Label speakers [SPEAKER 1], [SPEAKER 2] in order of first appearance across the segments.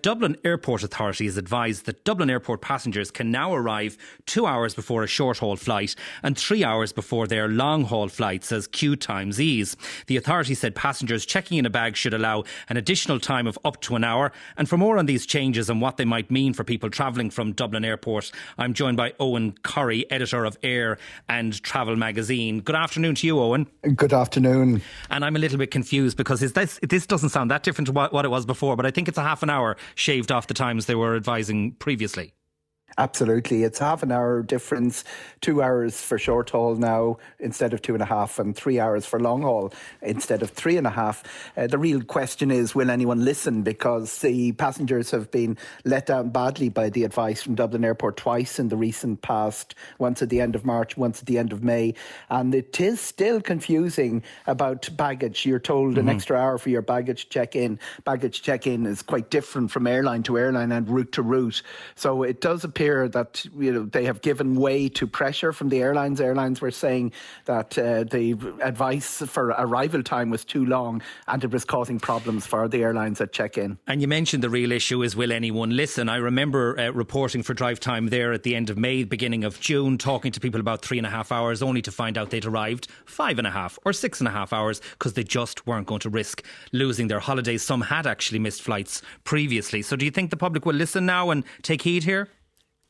[SPEAKER 1] Dublin Airport Authority has advised that Dublin Airport passengers can now arrive 2 hours before a short-haul flight and 3 hours before their long-haul flights as queue times ease. The authority said passengers checking in a bag should allow an additional time of up to an hour. And for more on these changes and what they might mean for people travelling from Dublin Airport, I'm joined by Eoghan Corry, editor of Air and Travel magazine. Good afternoon to you, Eoghan.
[SPEAKER 2] Good afternoon.
[SPEAKER 1] And I'm a little bit confused because this doesn't sound that different to what it was before, but I think it's a half an hour shaved off the times they were advising previously.
[SPEAKER 2] Absolutely. It's half an hour difference, 2 hours for short haul now instead of 2.5, and 3 hours for long haul instead of 3.5. The real question is, will anyone listen? Because the passengers have been let down badly by the advice from Dublin Airport twice in the recent past, once at the end of March, once at the end of May. And it is still confusing about baggage. You're told an extra hour for your baggage check-in. Baggage check-in is quite different from airline to airline and route to route. So it does appear that they have given way to pressure from the airlines. Airlines were saying that the advice for arrival time was too long and it was causing problems for the airlines at check-in.
[SPEAKER 1] And you mentioned the real issue is, will anyone listen? I remember reporting for Drivetime there at the end of May, beginning of June, talking to people about 3.5 hours, only to find out they'd arrived 5.5 or 6.5 hours because they just weren't going to risk losing their holidays. Some had actually missed flights previously. So do you think the public will listen now and take heed here?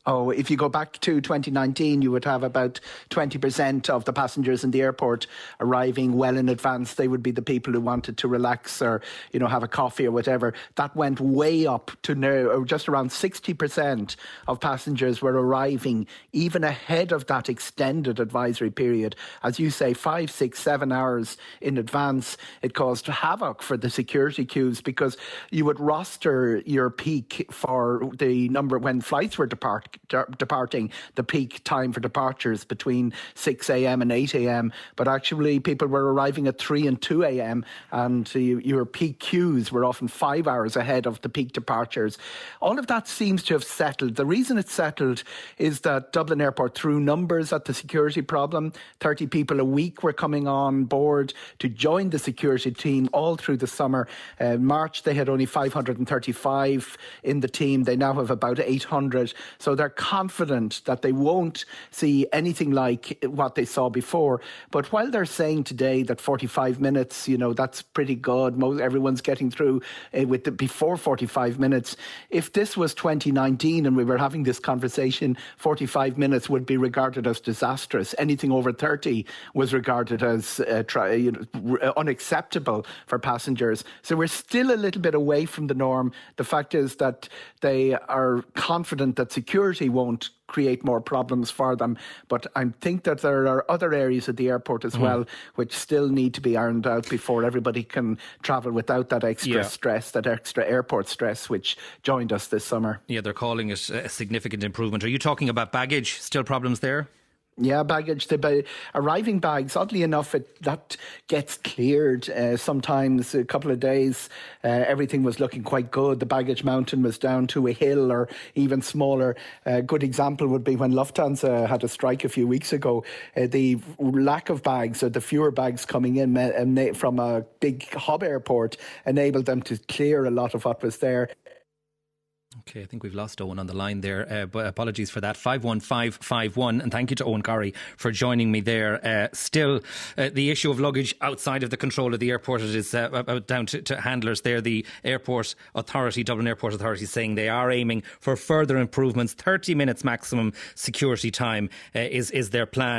[SPEAKER 2] Oh, if you go back to 2019, you would have about 20% of the passengers in the airport arriving well in advance. They would be the people who wanted to relax or, have a coffee or whatever. That went way up to now, just around 60% of passengers were arriving even ahead of that extended advisory period. As you say, 5, 6, 7 hours in advance. It caused havoc for the security queues because you would roster your peak for the number when flights were departing, the peak time for departures between 6 a.m. and 8 a.m. But actually people were arriving at 3 and 2 a.m. and your peak queues were often 5 hours ahead of the peak departures. All of that seems to have settled. The reason it's settled is that Dublin Airport threw numbers at the security problem. 30 people a week were coming on board to join the security team all through the summer. March they had only 535 in the team. They now have about 800. So they're confident that they won't see anything like what they saw before. But while they're saying today that 45 minutes, that's pretty good, everyone's getting through before 45 minutes. If this was 2019 and we were having this conversation, 45 minutes would be regarded as disastrous. Anything over 30 was regarded as unacceptable for passengers. So we're still a little bit away from the norm. The fact is that they are confident that security won't create more problems for them. But I think that there are other areas at the airport as well which still need to be ironed out before everybody can travel without that extra stress, that extra airport stress which joined us this summer. Yeah, they're calling it a significant improvement. Are you talking about baggage? Still problems there? Yeah, baggage. Arriving bags, oddly enough, that gets cleared sometimes a couple of days. Everything was looking quite good. The baggage mountain was down to a hill or even smaller. A good example would be when Lufthansa had a strike a few weeks ago. The lack of bags or the fewer bags coming in from a big hub airport enabled them to clear a lot of what was there.
[SPEAKER 1] Okay, I think we've lost Eoghan on the line there, but apologies for that. 51551, and thank you to Eoghan Corry for joining me there. Still, the issue of luggage outside of the control of the airport, it is down to handlers there. The Airport Authority, Dublin Airport Authority, saying they are aiming for further improvements. 30 minutes maximum security time is their plan.